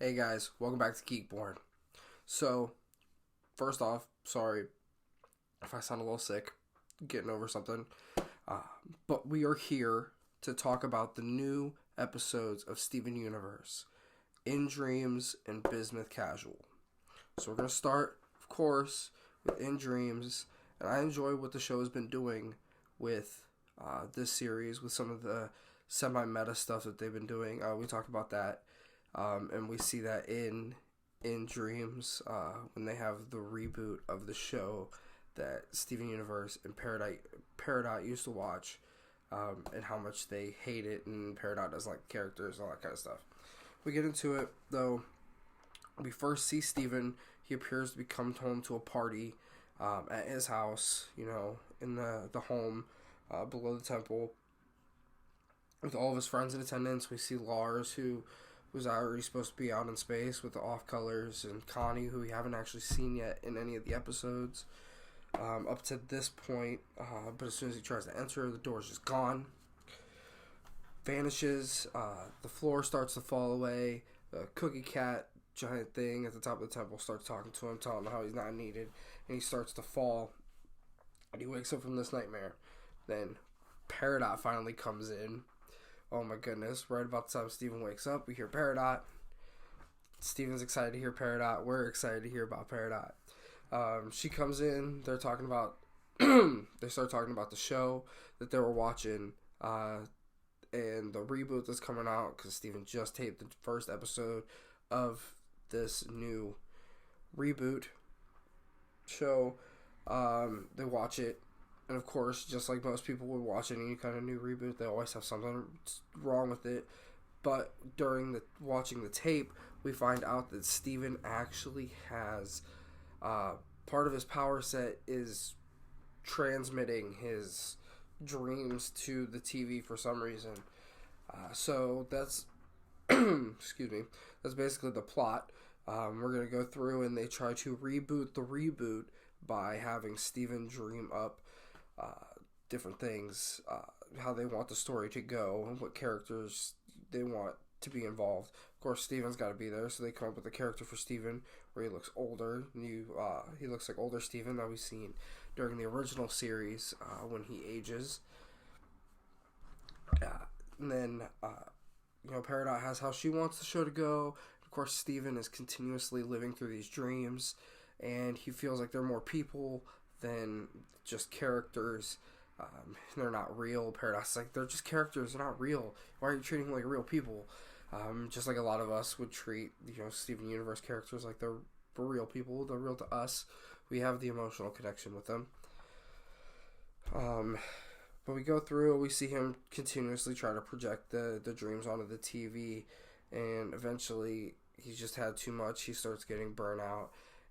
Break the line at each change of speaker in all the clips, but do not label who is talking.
Hey guys, welcome back to Geekborn. So, first off, sorry if I sound a little sick, getting over something. Uh, but we are here to talk about the new episodes of Steven Universe, In Dreams and Bismuth Casual. So we're going to start, of course, with In Dreams. And I enjoy what the show has been doing with this series, with some of the semi-meta stuff that they've been doing. We talked about that. And we see that in Dreams when they have the reboot of the show that Steven Universe and Peridot used to watch, and how much they hate it, and Peridot doesn't like the characters and all that kind of stuff. We get into it though. We first see Steven. He appears to be coming home to a party at his house, in the home below the temple, with all of his friends in attendance. We see Lars, who was already supposed to be out in space with the off colors, and Connie, who we haven't actually seen yet in any of the episodes up to this point. But as soon as he tries to enter, the door's just gone, vanishes. The floor starts to fall away. The cookie cat giant thing at the top of the temple starts talking to him, telling him how he's not needed, and he starts to fall. And he wakes up from this nightmare. Then Peridot finally comes in. Oh my goodness, right about the time Steven wakes up, we hear Peridot. Steven's excited to hear Peridot. We're excited to hear about Peridot. She comes in, they're talking about, they start talking about the show that they were watching, and the reboot that's coming out, because Steven just taped the first episode of this new reboot show. They watch it. And of course, just like most people would watch any kind of new reboot, they always have something wrong with it. But during watching the tape, we find out that Steven actually has part of his power set is transmitting his dreams to the TV for some reason. So that's excuse me. That's basically the plot. We're gonna go through, and they try to reboot the reboot by having Steven dream up different things, how they want the story to go, and what characters they want to be involved. Of course, Steven's got to be there, so they come up with a character for Steven where he looks older. He looks like older Steven that we've seen during the original series when he ages. And then, Peridot has how she wants the show to go. Of course, Steven is continuously living through these dreams, and he feels like they're more people than just characters. They're not real. Peridot's like, they're just characters, they're not real. Why are you treating them like real people? Just like a lot of us would treat, Steven Universe characters like they're real people. They're real to us. We have the emotional connection with them. But we go through, we see him continuously try to project the dreams onto the TV, and eventually he's just had too much. He starts getting burnt out,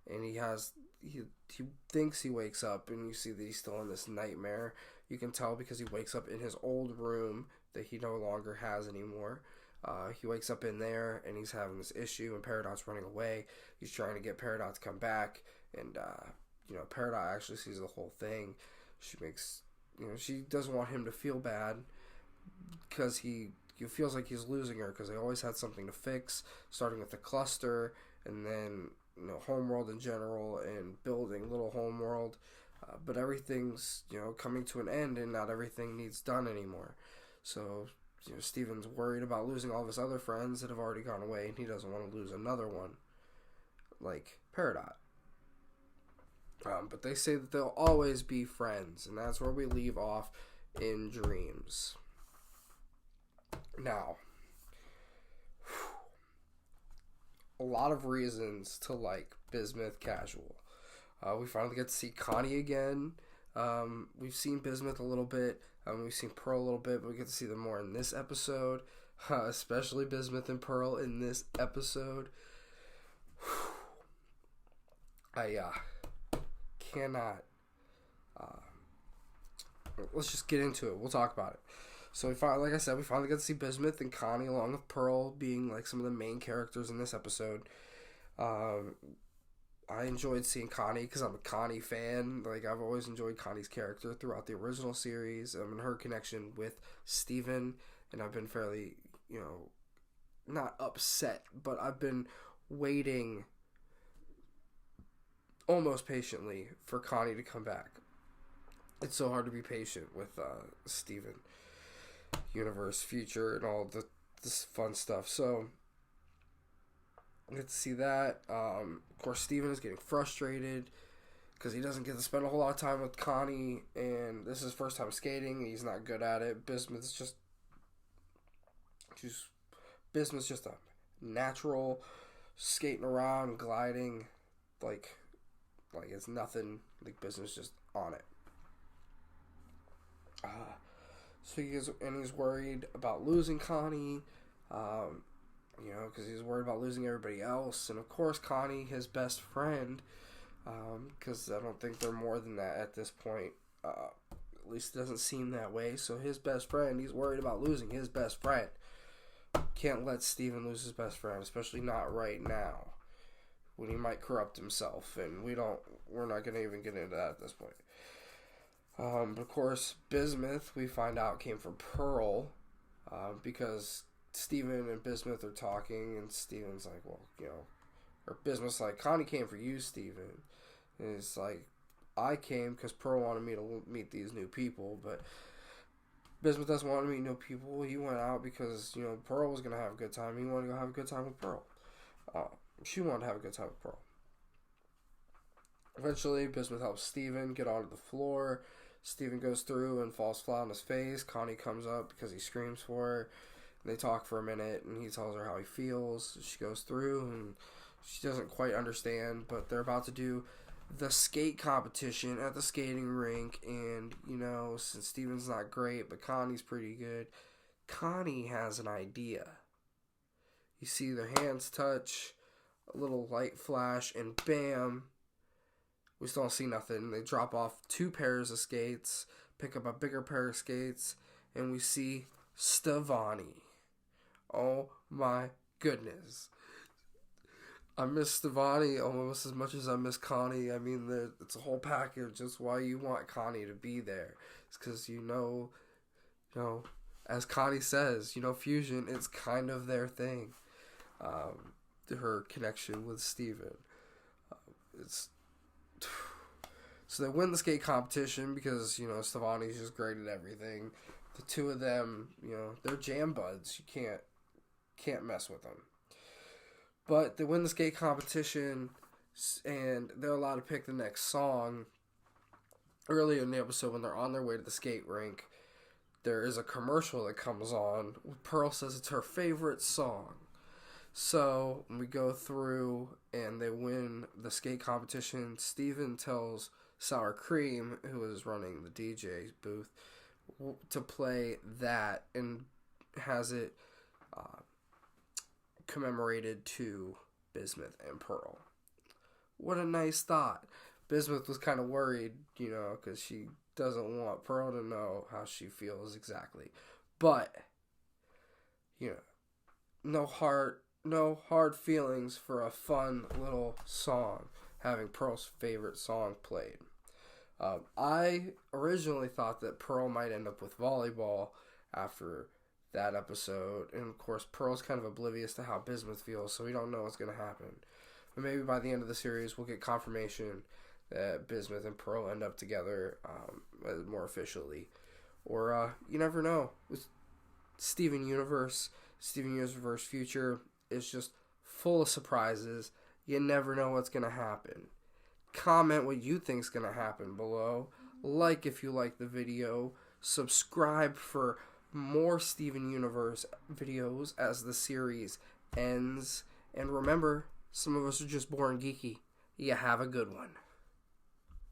and he thinks he wakes up, and you see that he's still in this nightmare. You can tell because he wakes up in his old room that he no longer has anymore. He wakes up in there, and he's having this issue, and Peridot's running away. He's trying to get Peridot to come back, and Peridot actually sees the whole thing. She doesn't want him to feel bad because he feels like he's losing her, because they always had something to fix, starting with the cluster, and then Homeworld in general, and building Little Homeworld, but everything's coming to an end, and not everything needs done anymore. So Steven's worried about losing all of his other friends that have already gone away, and he doesn't want to lose another one like Peridot. But they say that they'll always be friends, and that's where we leave off in Dreams. Now, a lot of reasons to like Bismuth Casual. We finally get to see Connie again. We've seen Bismuth a little bit. We've seen Pearl a little bit, but we get to see them more in this episode. Especially Bismuth and Pearl in this episode. I cannot. Let's just get into it. We'll talk about it. So we finally get to see Bismuth and Connie along with Pearl being like some of the main characters in this episode. I enjoyed seeing Connie because I'm a Connie fan. Like, I've always enjoyed Connie's character throughout the original series, and her connection with Steven, and I've been fairly, not upset, but I've been waiting almost patiently for Connie to come back. It's so hard to be patient with Steven Universe Future and all this fun stuff. So I get to see that. Of course, Steven is getting frustrated because he doesn't get to spend a whole lot of time with Connie, and this is his first time skating. He's not good at it. Bismuth's just a natural skating around, gliding, like it's nothing. Like Bismuth's just on it. So he's worried about losing Connie, because he's worried about losing everybody else, and of course Connie, his best friend, because I don't think they're more than that at this point. At least it doesn't seem that way. So his best friend, he's worried about losing his best friend. Can't let Steven lose his best friend, especially not right now, when he might corrupt himself, and we're not going to even get into that at this point. But of course, Bismuth, we find out, came from Pearl, because Steven and Bismuth are talking, and Steven's like, well, or Bismuth's like, Connie came for you, Steven. And it's like, I came because Pearl wanted me to meet these new people, but Bismuth doesn't want to meet new people. He went out because, Pearl was going to have a good time. He wanted to go have a good time with Pearl. She wanted to have a good time with Pearl. Eventually, Bismuth helps Steven get onto the floor. Steven goes through and falls flat on his face. Connie comes up because he screams for her. They talk for a minute, and he tells her how he feels. She goes through, and she doesn't quite understand, but they're about to do the skate competition at the skating rink, and, since Steven's not great, but Connie's pretty good, Connie has an idea. You see their hands touch, a little light flash, and bam, we still don't see nothing. They drop off 2 pairs of skates, pick up a bigger pair of skates, and we see Stevani. Oh my goodness. I miss Stevani almost as much as I miss Connie. I mean, it's a whole package. That's why you want Connie to be there. It's because, as Connie says, fusion, it's kind of their thing. Her connection with Steven. So they win the skate competition because, Stevani's just great at everything. The two of them, they're jam buds. You can't mess with them. But they win the skate competition, and they're allowed to pick the next song. Earlier in the episode, when they're on their way to the skate rink, there is a commercial that comes on. Pearl says it's her favorite song. So we go through, and they win the skate competition. Steven tells Sour Cream, who is running the DJ booth, to play that, and has it commemorated to Bismuth and Pearl. What a nice thought. Bismuth was kind of worried, because she doesn't want Pearl to know how she feels exactly. But, no hard feelings for a fun little song, having Pearl's favorite song played. I originally thought that Pearl might end up with volleyball after that episode, and of course Pearl's kind of oblivious to how Bismuth feels, so we don't know what's going to happen. But maybe by the end of the series we'll get confirmation that Bismuth and Pearl end up together more officially. Or you never know. With Steven Universe Future is just full of surprises. You never know what's going to happen. Comment what you think's going to happen below. Like if you like the video. Subscribe for more Steven Universe videos as the series ends. And remember, some of us are just born geeky. You have a good one.